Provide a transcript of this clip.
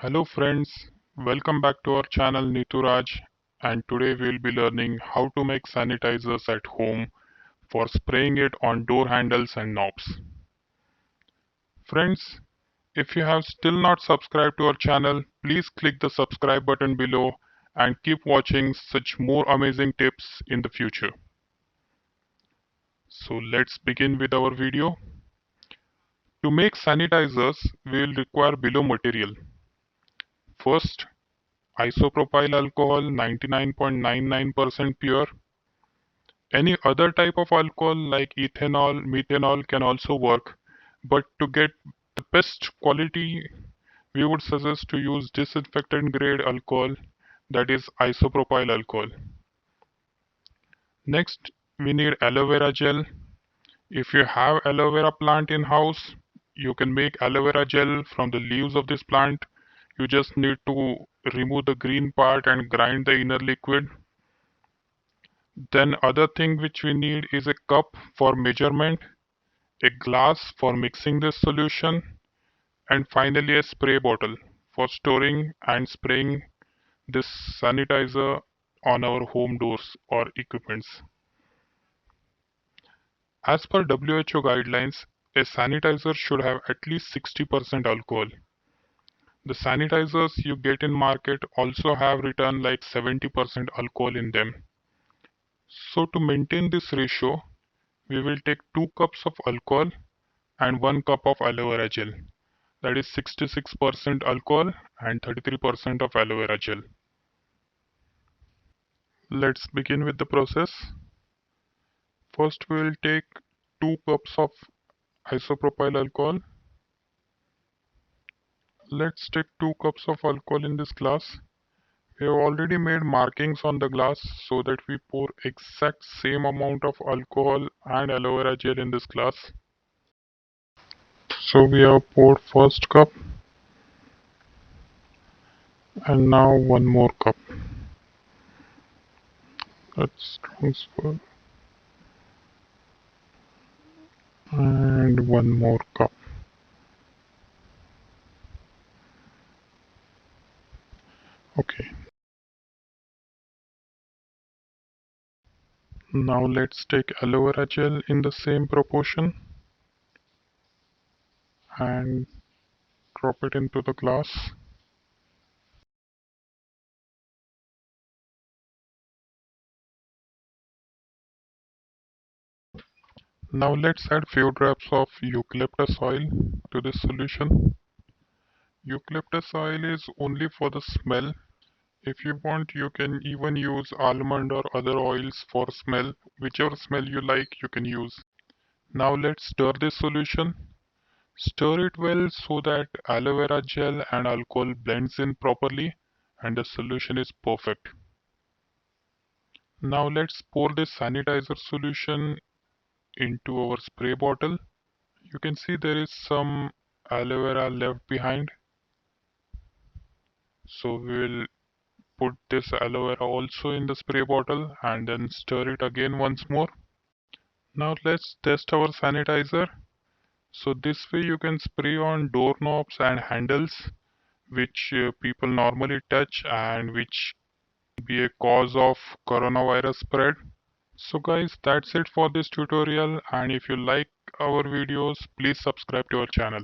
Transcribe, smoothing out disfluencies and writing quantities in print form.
Hello friends, welcome back to our channel Nituraj, and today we'll be learning how to make sanitizers at home for spraying it on door handles and knobs. Friends, if you have still not subscribed to our channel, please click the subscribe button below and keep watching such more amazing tips in the future. So let's begin with our video. To make sanitizers, we will require below material. First, isopropyl alcohol 99.99% pure. Any other type of alcohol like ethanol, methanol can also work, but to get the best quality, we would suggest to use disinfectant grade alcohol, that is isopropyl alcohol. Next, we need aloe vera gel. If you have aloe vera plant in house, you can make aloe vera gel from the leaves of this plant. You just need to remove the green part and grind the inner liquid. Then other thing which we need is a cup for measurement, a glass for mixing this solution, and finally a spray bottle for storing and spraying this sanitizer on our home doors or equipments. As per WHO guidelines, a sanitizer should have at least 60% alcohol. The sanitizers you get in market also have written like 70% alcohol in them. So to maintain this ratio, we will take 2 cups of alcohol and 1 cup of aloe vera gel. That is 66% alcohol and 33% of aloe vera gel. Let's begin with the process. First we will take 2 cups of isopropyl alcohol. Let's take 2 cups of alcohol in this glass. We have already made markings on the glass so that we pour exact same amount of alcohol and aloe vera gel in this glass. So we have poured first cup and now one more cup. Let's transfer and one more cup. Okay. Now let's take aloe vera gel in the same proportion and drop it into the glass. Now let's add few drops of eucalyptus oil to this solution. Eucalyptus oil is only for the smell. If you want, you can even use almond or other oils for smell. Whichever smell you like, you can use. Now let's stir this solution. Stir it well so that aloe vera gel and alcohol blends in properly and the solution is perfect. Now let's pour this sanitizer solution into our spray bottle. You can see there is some aloe vera left behind. So we will put this aloe vera also in the spray bottle and then stir it again once more. Now let's test our sanitizer. So this way you can spray on doorknobs and handles which people normally touch and which be a cause of coronavirus spread. So guys, that's it for this tutorial, and if you like our videos, please subscribe to our channel.